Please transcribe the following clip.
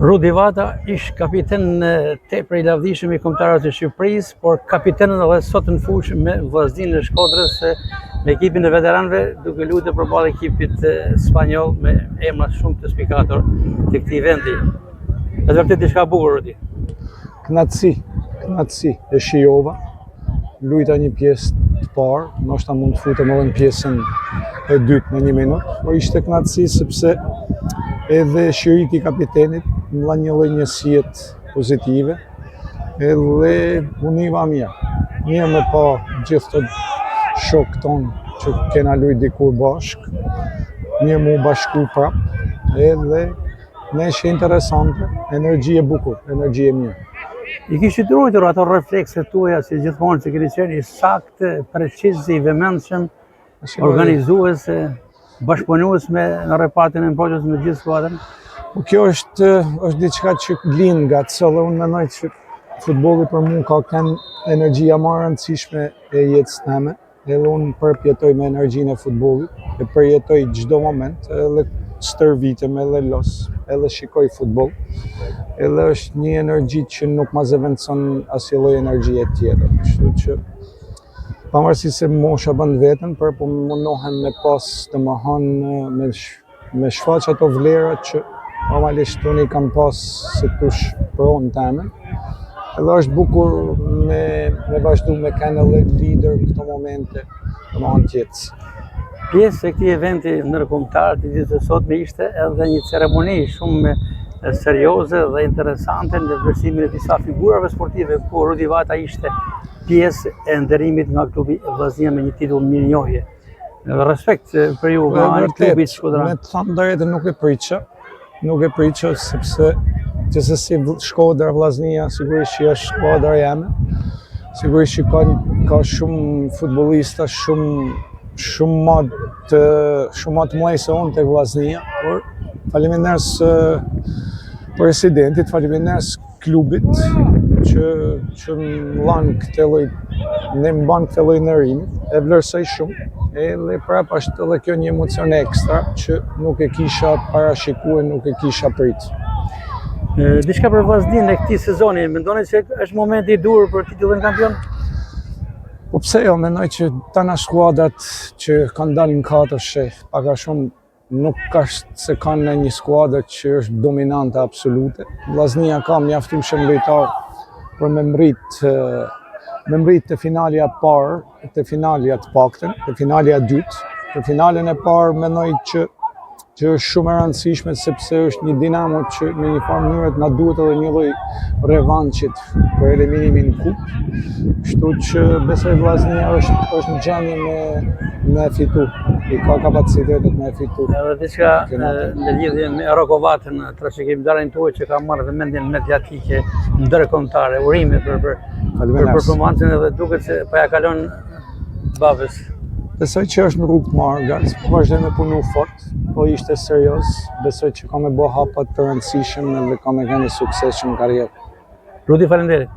Rudi Vata ish kapiten tepër I lavdishëm I kombëtarëve të Shqipërisë, por kapiten edhe sot në fushë me vllazninë e Shkodrës me ekipin e veteranëve, duke luajtur përballë ekipit spanjoll me emra shumë të spikator të këtij vendi. Është vërtet diçka e bukur, Rudi. Knatësi e shijova. Luajta një pjesë të parë, ndoshta mund të futem edhe në pjesën e dytë në 1 minutë, por ishte knatësi sepse edhe shiriti I kapitenit më dha një lloj njësie pozitive, edhe puniva mirë. Mirë me pa gjithë të shokët tonë që kena luajt dikur bashkë, mirë mu bashku prap, edhe ne ishte interesante, energji e bukur, energji e mirë. I kishit ruajtur ato reflekset tuaja si gjithmonë që keni qenë I saktë, preciz, I vëmendshëm, organizues, bashkëpunues në repartin e mbrojtjes me gjithë skuadrën. Po kjo është diçka që lind nga të dhe unë mendoj që futbolli për mua ka kënë energjia më e rëndësishme e jetës time, edhe unë përpjetoj me energjinë e futbollit, e përjetoj çdo moment, edhe stërvitem, edhe los, edhe shikoj futboll. Edhe është një energji që nuk ma zëvendëson asnjë lloj energjie tjetër. Kështu që pavarësisht se mosha bën veten, por po mundohem me pas domethënë me shfaq ato vlera që normalisht unë I kam pas se tush pronë teme. Edhe është bukur me vazhdu me kanë edhe lider këto momente në anë tjetës. Pjesë e këtij eventi ndërkombëtar të ditës së sotme ishte edhe një ceremoni shumë serioze dhe interesante në vlerësimin e disa figurave sportive, ku Rudi Vata ishte pjesë e nderimit nga klubi Vllaznia me një titull mirënjohje. Respekt për ju nga ani klubit Shkodra. Me të thënë drejtën nuk e priçë sepse gjithsesi Shkodra Vllaznia sigurisht që është skuadra jeme. Sigurisht që ka shumë futbollista, shumë më të mëdhenj se unë tek Vllaznia, por faleminderes presidentit, faleminderes klubit që më lanë këtë lloj, ne më ban këtë lloj nderimi, e vlerësoj shumë. Edhe prap është edhe kjo një emocion ekstra që nuk e kisha parashikuar, nuk e kisha prit. Diçka për Vllazninë e këtij sezoni, mendoni se është momenti I dur për titullin kampion? Po pse jo, mendoj që tana skuadrat që kanë dalë në katërsh, pak a shumë nuk ka se kanë një skuadër që është dominante absolute. Vllaznia ka mjaftueshëm lojtar për me mbrit të finalja parë, të finalja të paktën, të finalja dytë. Të finalen e parë mendoj që është shumë e rëndësishme sepse është një dinamo që në një farë mënyrë na duhet edhe një lloj revanchit për eliminimin në kupë. Kështu që besoj Vllaznia është në gjendje me fitu. I ka kapacitetet me fitu. Edhe diçka në lidhje me Rokovatën, trashëgimtarën tuaj që ka marrë vëmendjen mediatike ndërkombëtare, urime për performancën edhe duket se po ja kalon babës. Besoj që është në rrugë të marrë, vazhdoj me punu fort, po ishte serioz, besoj që ka me bo hapat të rëndësishëm dhe ka me kanë suksesshëm në karrierë. Rudi, faleminderit.